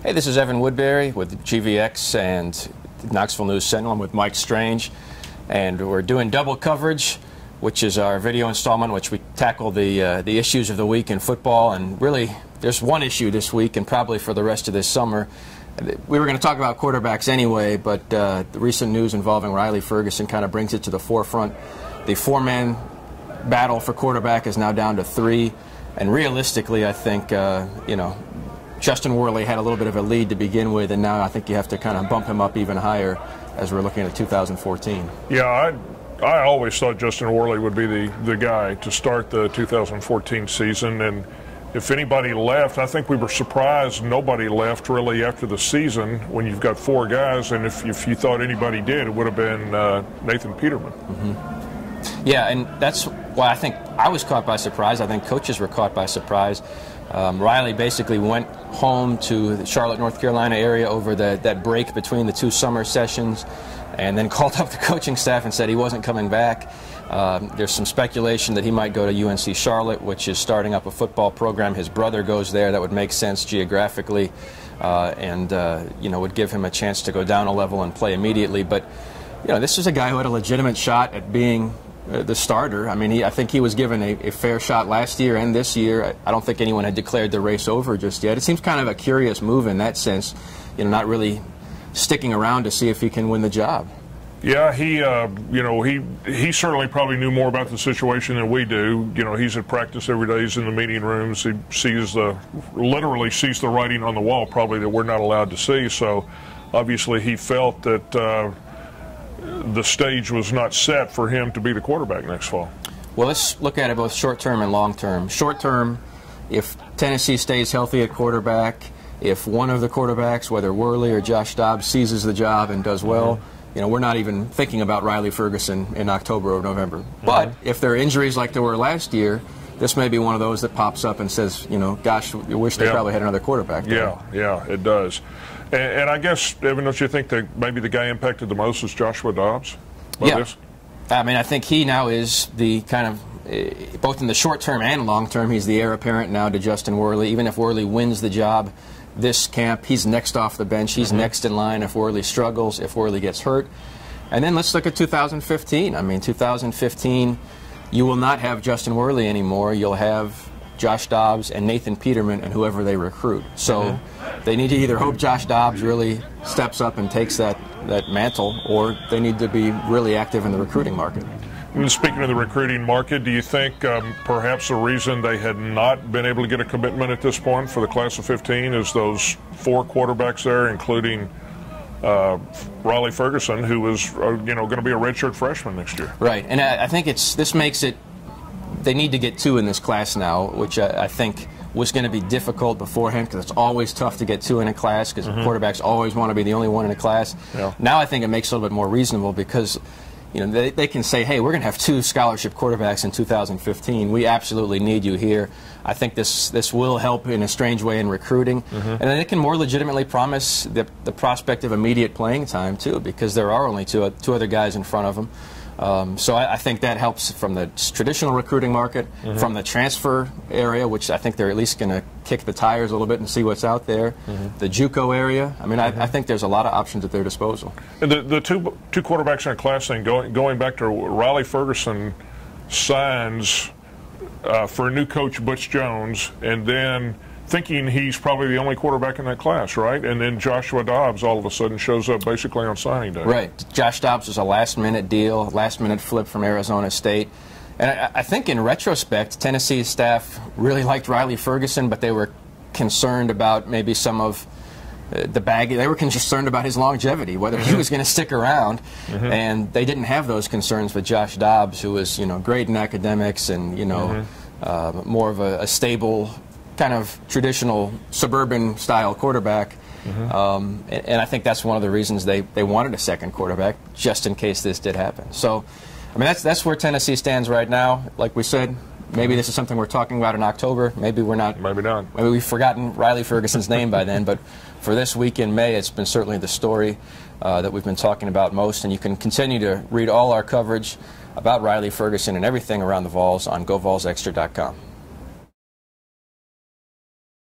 Hey, this is Evan Woodbery with GVX and Knoxville News Sentinel. I'm with Mike Strange, and we're doing double coverage, which is our video installment, which we tackle the issues of the week in football. And really, there's one issue this week, and probably for the rest of this summer. We were going to talk about quarterbacks anyway, but the recent news involving Riley Ferguson kind of brings it to the forefront. The four-man battle for quarterback is now down to 3, and realistically, I think Justin Worley had a little bit of a lead to begin with, and now I think you have to kind of bump him up even higher as we're looking at 2014. Yeah, I always thought Justin Worley would be the guy to start the 2014 season, and if anybody left, I think we were surprised nobody left really after the season when you've got 4 guys, and if you thought anybody did, it would have been Nathan Peterman. Mm-hmm. Yeah, and that's why I think I was caught by surprise. I think coaches were caught by surprise. Riley basically went home to the Charlotte, North Carolina area over that break between the 2 summer sessions, and then called up the coaching staff and said he wasn't coming back. There's some speculation that he might go to UNC Charlotte, which is starting up a football program. His brother goes there. That would make sense geographically, and would give him a chance to go down a level and play immediately. But this is a guy who had a legitimate shot at being the starter. I mean, I think he was given a fair shot last year and this year. I don't think anyone had declared the race over just yet. It seems kind of a curious move in that sense, not really sticking around to see if he can win the job. Yeah, he certainly probably knew more about the situation than we do. He's at practice every day. He's in the meeting rooms. He literally sees the writing on the wall, probably, that we're not allowed to see. So obviously he felt that the stage was not set for him to be the quarterback next fall. Well, let's look at it both short-term and long-term. Short-term, if Tennessee stays healthy at quarterback, if one of the quarterbacks, whether Worley or Josh Dobbs, seizes the job and does well, we're not even thinking about Riley Ferguson in October or November. But if there are injuries like there were last year, this may be one of those that pops up and says, gosh, we wish they probably had another quarterback there. Yeah, it does. And I guess, Evan, don't you think that maybe the guy impacted the most is Joshua Dobbs? This? I mean, I think he now is the kind of, both in the short term and long term, he's the heir apparent now to Justin Worley. Even if Worley wins the job this camp, he's next off the bench. He's next in line if Worley struggles, if Worley gets hurt. And then let's look at 2015. I mean, 2015, you will not have Justin Worley anymore. You'll have Josh Dobbs and Nathan Peterman and whoever they recruit. So they need to either hope Josh Dobbs really steps up and takes that mantle, or they need to be really active in the recruiting market. And speaking of the recruiting market, do you think perhaps the reason they had not been able to get a commitment at this point for the class of 15 is those 4 quarterbacks there, including Riley Ferguson, who is going to be a redshirt freshman next year? Right, and I think this makes it. They need to get 2 in this class now, which I think was going to be difficult beforehand because it's always tough to get 2 in a class because quarterbacks always want to be the only one in a class. Yeah. Now I think it makes it a little bit more reasonable because they can say, hey, we're going to have 2 scholarship quarterbacks in 2015. We absolutely need you here. I think this will help in a strange way in recruiting. And then it can more legitimately promise the prospect of immediate playing time, too, because there are only two other guys in front of them. So I think that helps from the traditional recruiting market, from the transfer area, which I think they're at least going to kick the tires a little bit and see what's out there, the JUCO area. I mean, I think there's a lot of options at their disposal. And the two quarterbacks in a class thing, going back to Riley Ferguson signs for a new coach, Butch Jones, and then thinking he's probably the only quarterback in that class, right? And then Joshua Dobbs all of a sudden shows up basically on signing day. Right. Josh Dobbs was a last-minute deal, last-minute flip from Arizona State. And I think in retrospect, Tennessee's staff really liked Riley Ferguson, but they were concerned about maybe some of the baggage. They were concerned about his longevity, whether he was going to stick around. And they didn't have those concerns with Josh Dobbs, who was, great in academics and, more of a stable, kind of traditional suburban style quarterback, and I think that's one of the reasons they wanted a second quarterback, just in case this did happen. So, I mean, that's where Tennessee stands right now. Like we said, maybe this is something we're talking about in October. Maybe we're not. Maybe not. Maybe we've forgotten Riley Ferguson's name by then. But for this week in May, it's been certainly the story that we've been talking about most. And you can continue to read all our coverage about Riley Ferguson and everything around the Vols on GoVolsExtra.com.